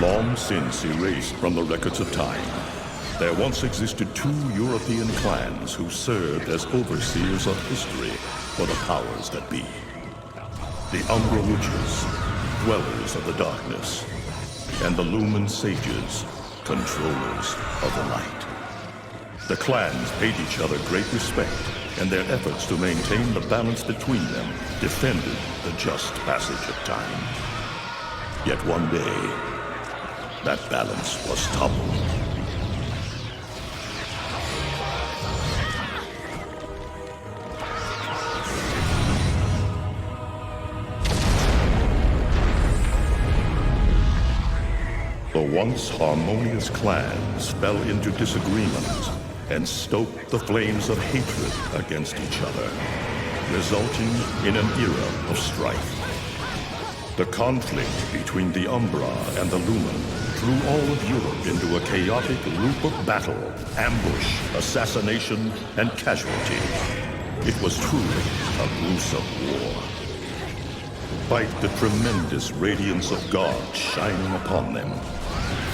Long since erased from the records of time, there once existed two European clans who served as overseers of history for the powers that be. The Umbra Witches, dwellers of the darkness, and the Lumen Sages, controllers of the light. The clans paid each other great respect, and their efforts to maintain the balance between them defended the just passage of time. Yet one day, that balance was toppled. The once harmonious clans fell into disagreement and stoked the flames of hatred against each other, resulting in an era of strife. The conflict between the Umbra and the Lumen threw all of Europe into a chaotic loop of battle, ambush, assassination, and casualty. It was truly a gruesome war. Despite the tremendous radiance of God shining upon them,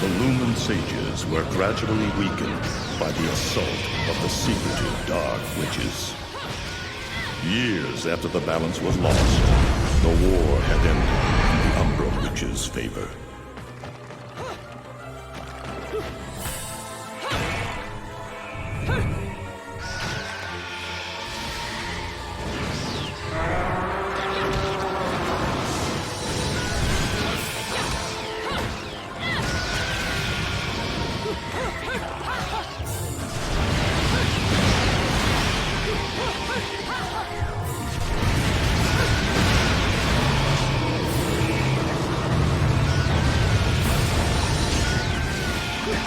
the Lumen Sages were gradually weakened by the assault of the secretive Dark Witches. Years after the balance was lost, the war had ended in the Umbra Witches' favor.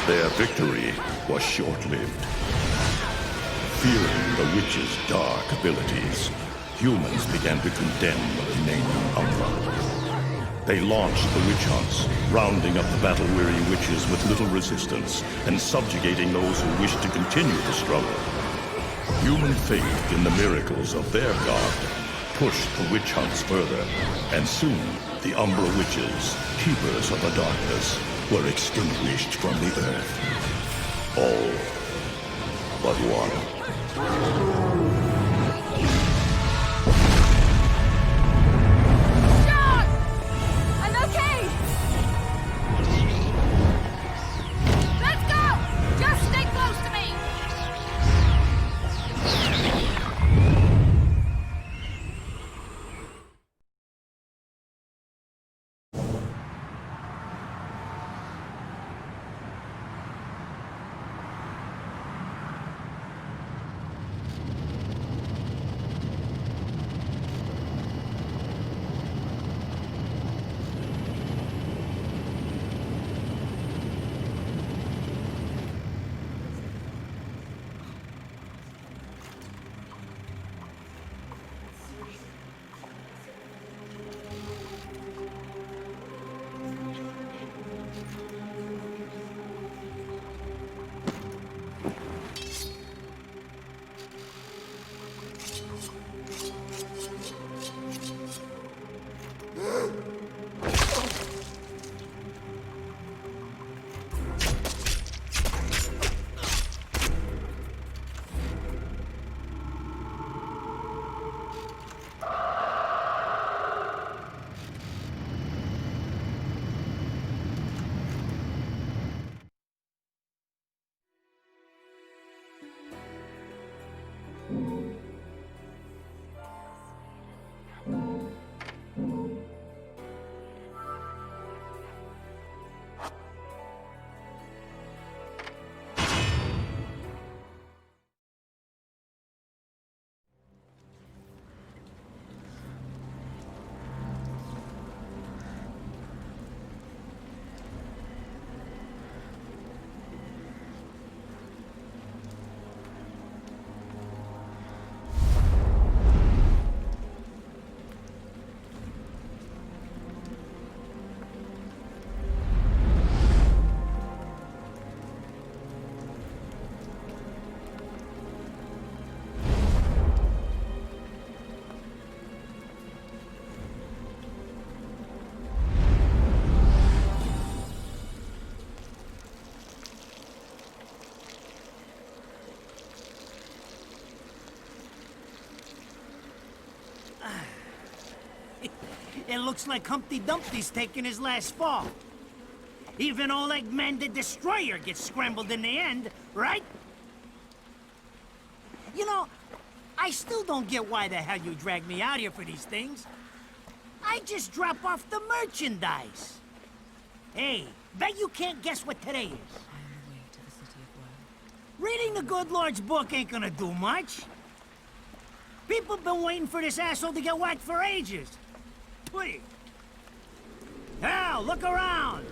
Their victory was short-lived. Fearing the witches' dark abilities, humans began to condemn the remaining Umbra. They launched the witch hunts, rounding up the battle-weary witches with little resistance and subjugating those who wished to continue the struggle. Human faith in the miracles of their god pushed the witch hunts further, and soon the Umbra Witches, keepers of the darkness, were extinguished from the earth. All but one. John! I'm okay! Let's go! Just stay close to me! It looks like Humpty Dumpty's taking his last fall. Even old Eggman the Destroyer gets scrambled in the end, right? You know, I still don't get why the hell you dragged me out here for these things. I just drop off the merchandise. Hey, bet you can't guess what today is. I am the way to the city of woe. Reading the good Lord's book ain't gonna do much. People been waiting for this asshole to get whacked for ages. Please. Hell, look around.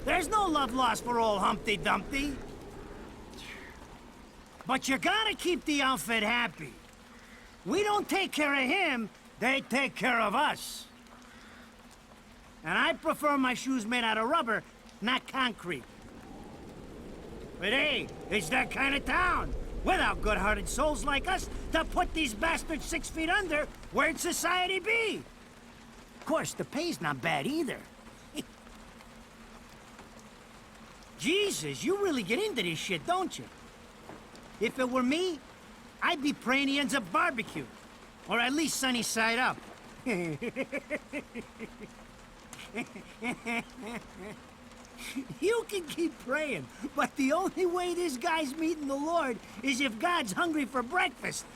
There's no love lost for old Humpty Dumpty. But you gotta keep the outfit happy. We don't take care of him, they take care of us. And I prefer my shoes made out of rubber, not concrete. But hey, it's that kind of town. Without good-hearted souls like us to put these bastards 6 feet under, where'd society be? Of course, the pay's not bad either. Jesus, you really get into this shit, don't you? If it were me, I'd be praying he ends up barbecued. Or at least sunny side up. You can keep praying, but the only way this guy's meeting the Lord is if God's hungry for breakfast.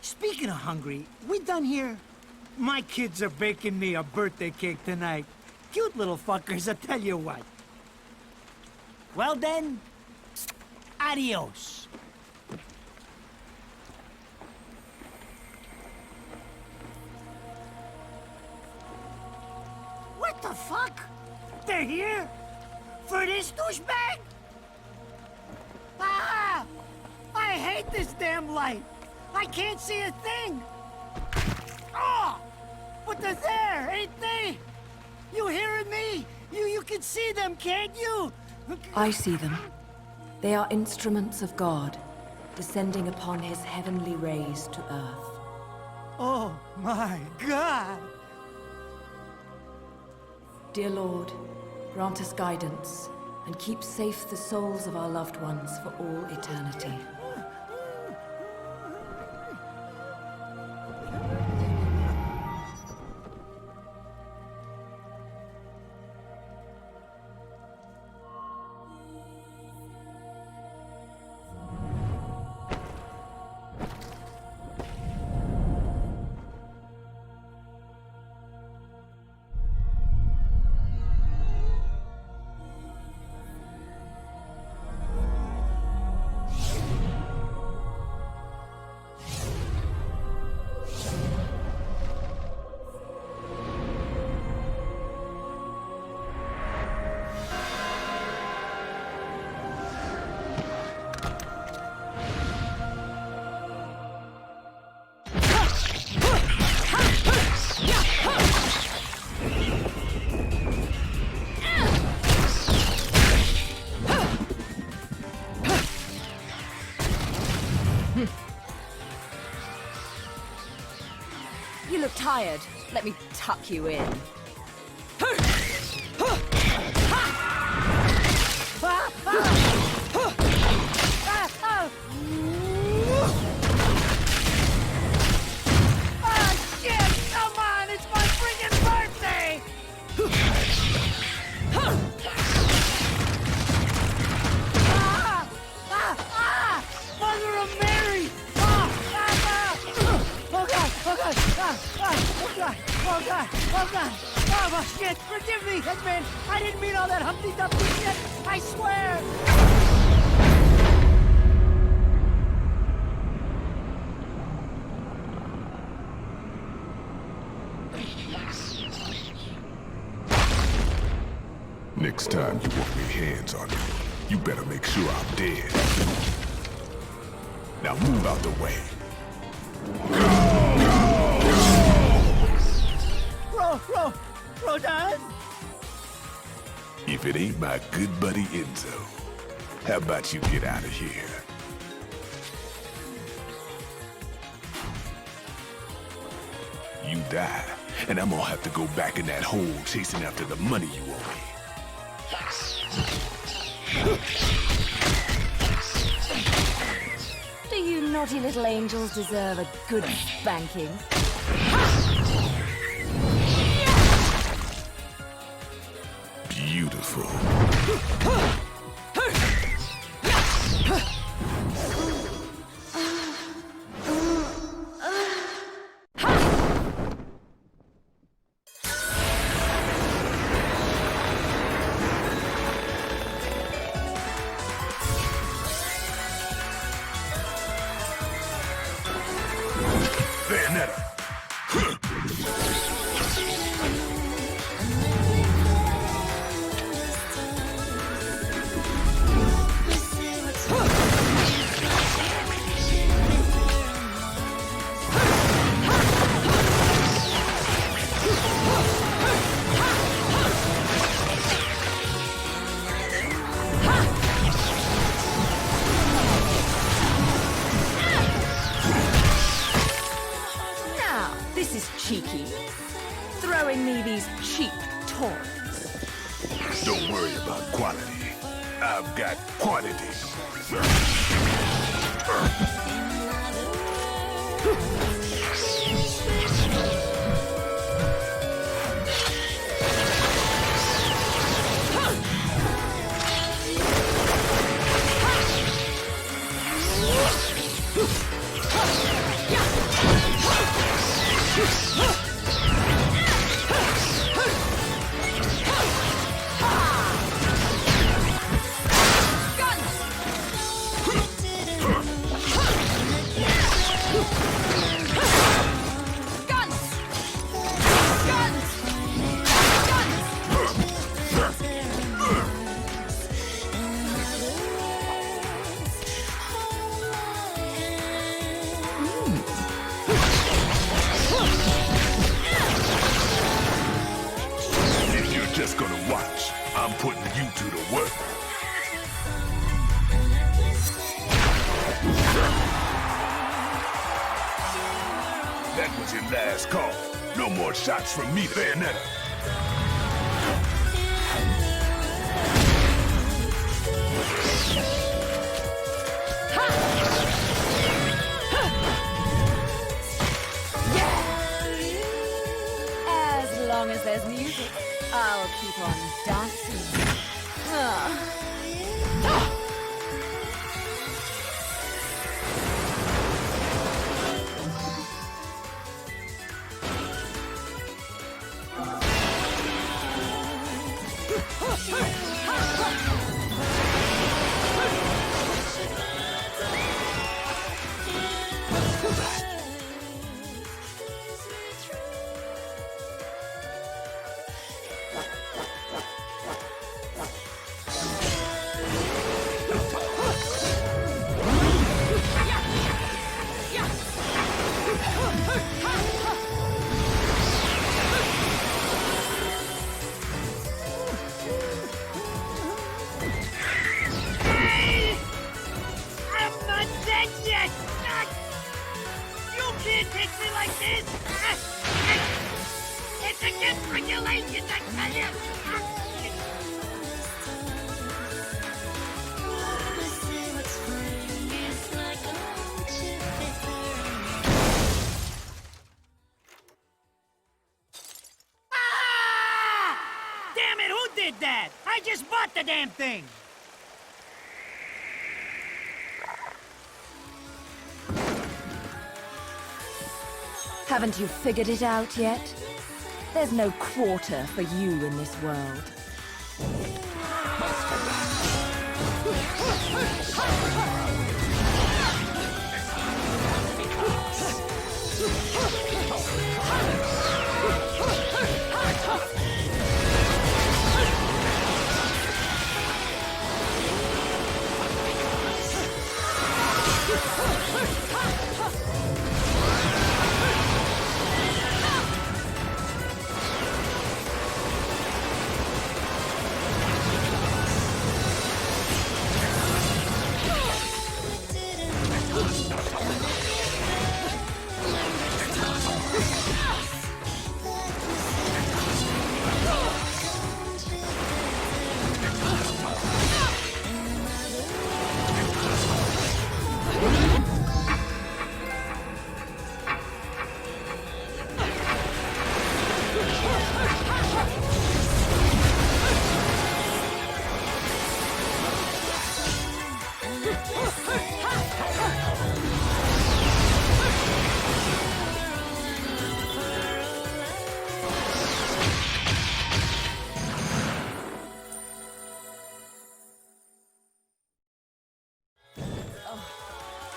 Speaking of hungry, we done here? My kids are baking me a birthday cake tonight. Cute little fuckers, I tell you what. Well then, adios. What the fuck? They're here? For this douchebag? Ah! I hate this damn light. I can't see a thing. Oh! But they're there, ain't they? You hearing me? You can see them, can't you? I see them. They are instruments of God, descending upon his heavenly rays to earth. Oh my God! Dear Lord, grant us guidance and keep safe the souls of our loved ones for all eternity. You look tired. Let me tuck you in. Oh, shit! Forgive me, Headman! I didn't mean all that Humpty Dumpty shit! I swear! Next time you want me hands on me, you better make sure I'm dead. Now move out the way. Rodan? If it ain't my good buddy Enzo, how about you get out of here? You die, and I'm gonna have to go back in that hole chasing after the money you owe me. You naughty little angels deserve a good spanking. Beautiful. Bayonetta. Now, this is cheeky. Throwing me these cheap toys. Don't worry about quality. I've got quantity. If you're just gonna watch, I'm putting you to the work. That was your last call. No more shots from me, Bayonetta. As long as there's music, I'll keep on dancing. Ah. I'm not dead yet! You can't take me like this! It's against regulations, I tell you! Ah! Damn it, who did that? I just bought the damn thing! Haven't you figured it out yet? There's no quarter for you in this world.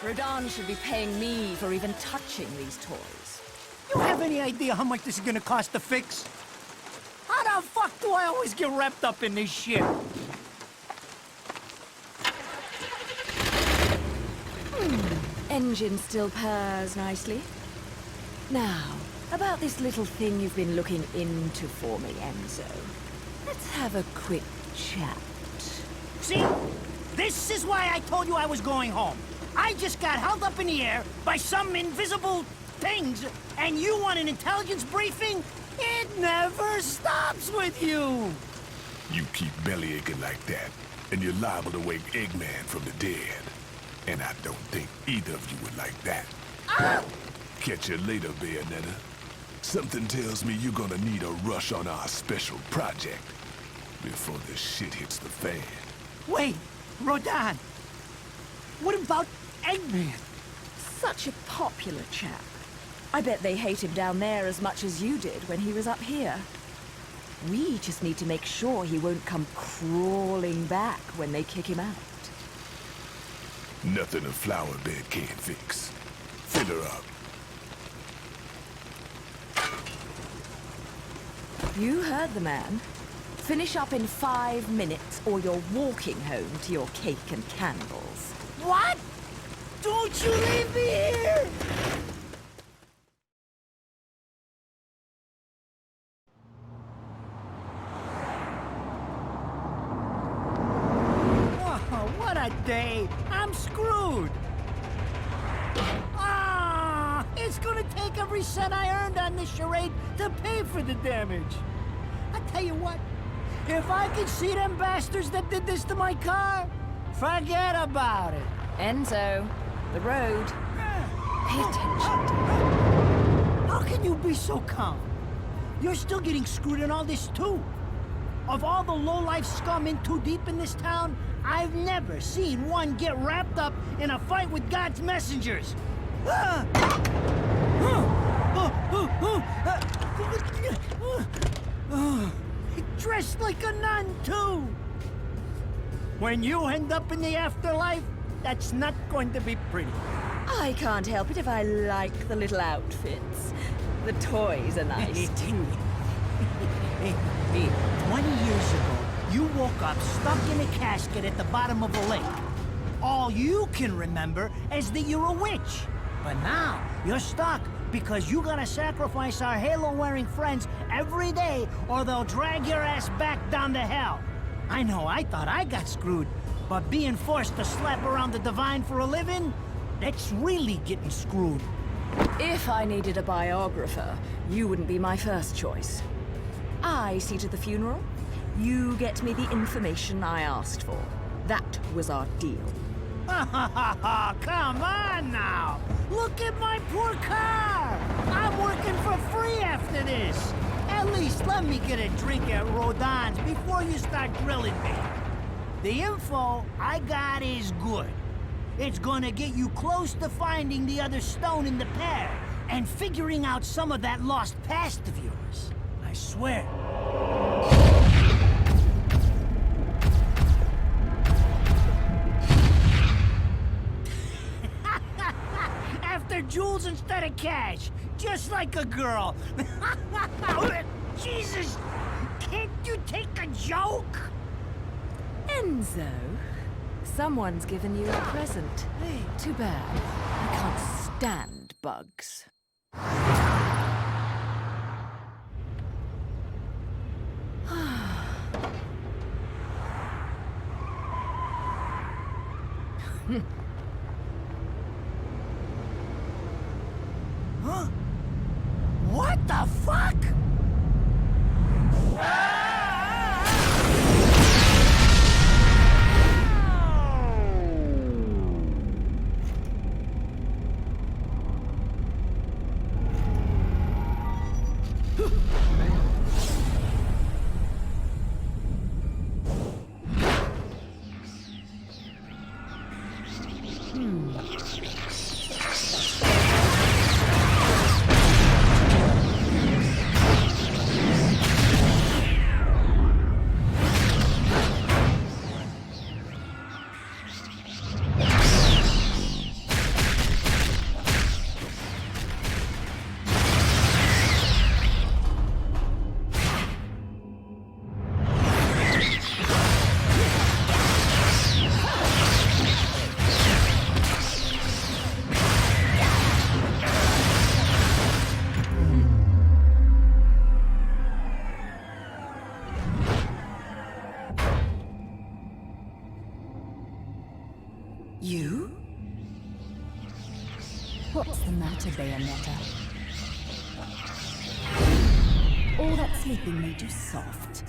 Rodan should be paying me for even touching these toys. You have any idea how much this is gonna cost to fix? How the fuck do I always get wrapped up in this shit? Engine still purrs nicely. Now, about this little thing you've been looking into for me, Enzo. Let's have a quick chat. See? This is why I told you I was going home. I just got held up in the air by some invisible things, and you want an intelligence briefing? It never stops with you! You keep belly aching like that, and you're liable to wake Eggman from the dead. And I don't think either of you would like that. Ah! Catch you later, Bayonetta. Something tells me you're gonna need a rush on our special project before the shit hits the fan. Wait, Rodan. What about Eggman? Such a popular chap. I bet they hate him down there as much as you did when he was up here. We just need to make sure he won't come crawling back when they kick him out. Nothing a flower bed can't fix. Fill her up. You heard the man. Finish up in 5 minutes or you're walking home to your cake and candles. What? Don't you leave me here! Oh, what a day! I'm screwed! Ah! It's gonna take every cent I earned on this charade to pay for the damage. I tell you what, if I could see them bastards that did this to my car, forget about it. Enzo, the road. Pay attention. How can you be so calm? You're still getting screwed in all this too. Of all the low-life scum in too deep in this town, I've never seen one get wrapped up in a fight with God's messengers. Dressed like a nun too. When you end up in the afterlife, that's not going to be pretty. I can't help it if I like the little outfits. The toys are nice too. Hey, 20 years ago, you woke up stuck in a casket at the bottom of a lake. All you can remember is that you're a witch. But now, you're stuck because you gotta sacrifice our halo-wearing friends every day or they'll drag your ass back down to hell. I know, I thought I got screwed, but being forced to slap around the divine for a living, that's really getting screwed. If I needed a biographer, you wouldn't be my first choice. I see to the funeral. You get me the information I asked for. That was our deal. Come on now! Look at my poor car! I'm working for free after this! At least let me get a drink at Rodan's before you start grilling me. The info I got is good. It's gonna get you close to finding the other stone in the pair and figuring out some of that lost past of yours. I swear. After jewels instead of cash, just like a girl. Jesus, can't you take a joke? Enzo, someone's given you a present. Too bad. I can't stand bugs. Huh? What the fuck? You? What's the matter, Bayonetta? All that sleeping made you soft.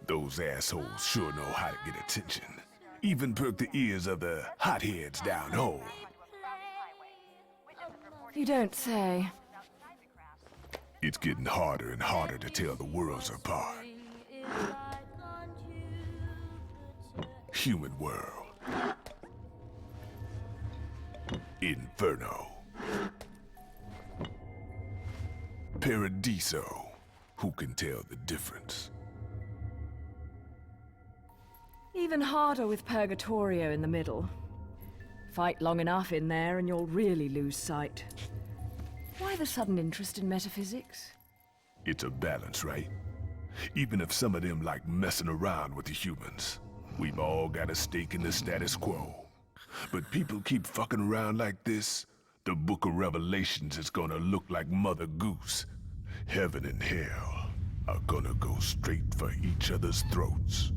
Those assholes sure know how to get attention. Even perk the ears of the hotheads down home. You don't say. It's getting harder and harder to tell the worlds apart. Human world. Inferno. Paradiso. Who can tell the difference? Even harder with Purgatorio in the middle. Fight long enough in there and you'll really lose sight. Why the sudden interest in metaphysics? It's a balance, right? Even if some of them like messing around with the humans, we've all got a stake in the status quo. But people keep fucking around like this, the Book of Revelations is gonna look like Mother Goose. Heaven and hell are gonna go straight for each other's throats.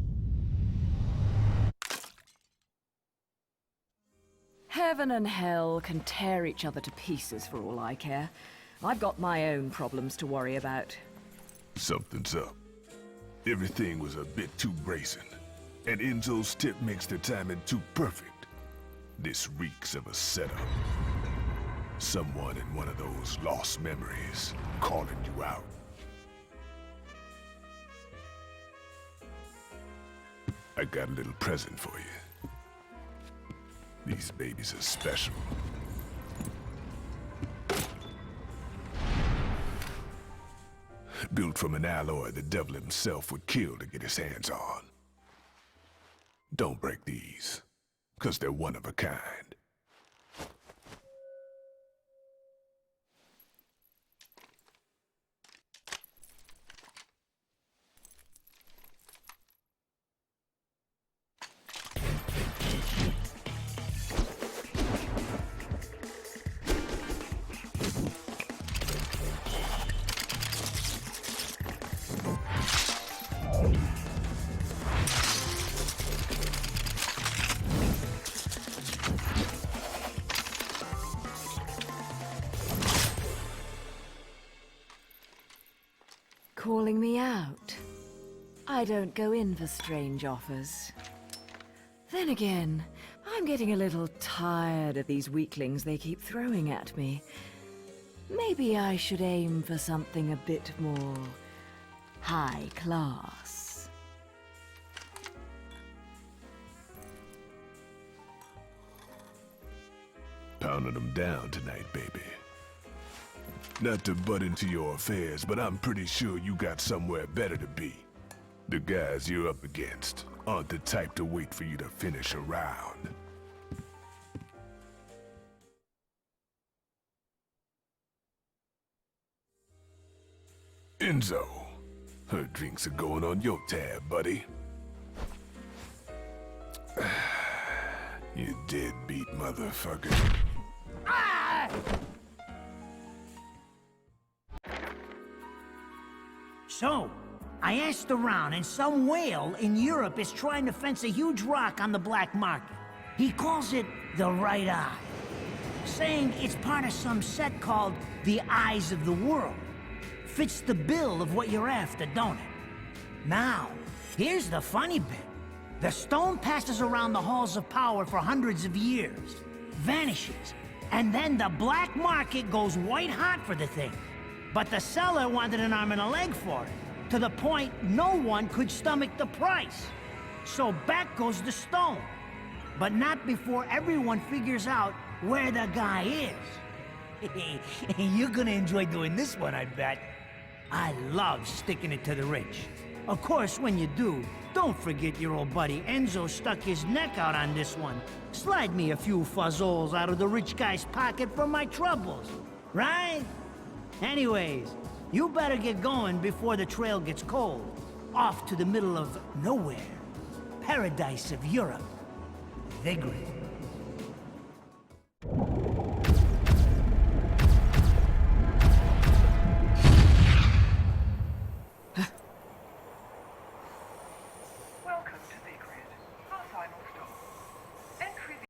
Heaven and hell can tear each other to pieces for all I care. I've got my own problems to worry about. Something's up. Everything was a bit too brazen, and Enzo's tip makes the timing too perfect. This reeks of a setup. Someone in one of those lost memories calling you out. I got a little present for you. These babies are special. built from an alloy the devil himself would kill to get his hands on. Don't break these, 'cause they're one of a kind. Calling me out. I don't go in for strange offers. Then again, I'm getting a little tired of these weaklings they keep throwing at me. Maybe I should aim for something a bit more high class. Pounding them down tonight, baby. Not to butt into your affairs, but I'm pretty sure you got somewhere better to be. The guys you're up against aren't the type to wait for you to finish a round. Enzo, her drinks are going on your tab, buddy. You deadbeat motherfucker. So, I asked around, and some whale in Europe is trying to fence a huge rock on the black market. He calls it the right eye, saying it's part of some set called the Eyes of the World. Fits the bill of what you're after, don't it? Now, here's the funny bit. The stone passes around the halls of power for hundreds of years, vanishes, and then the black market goes white hot for the thing. But the seller wanted an arm and a leg for it, to the point no one could stomach the price. So back goes the stone. But not before everyone figures out where the guy is. You're gonna enjoy doing this one, I bet. I love sticking it to the rich. Of course, when you do, don't forget your old buddy Enzo stuck his neck out on this one. Slide me a few fuzzoles out of the rich guy's pocket for my troubles, right? Anyways, you better get going before the trail gets cold. Off to the middle of nowhere. Paradise of Europe. Vigrid.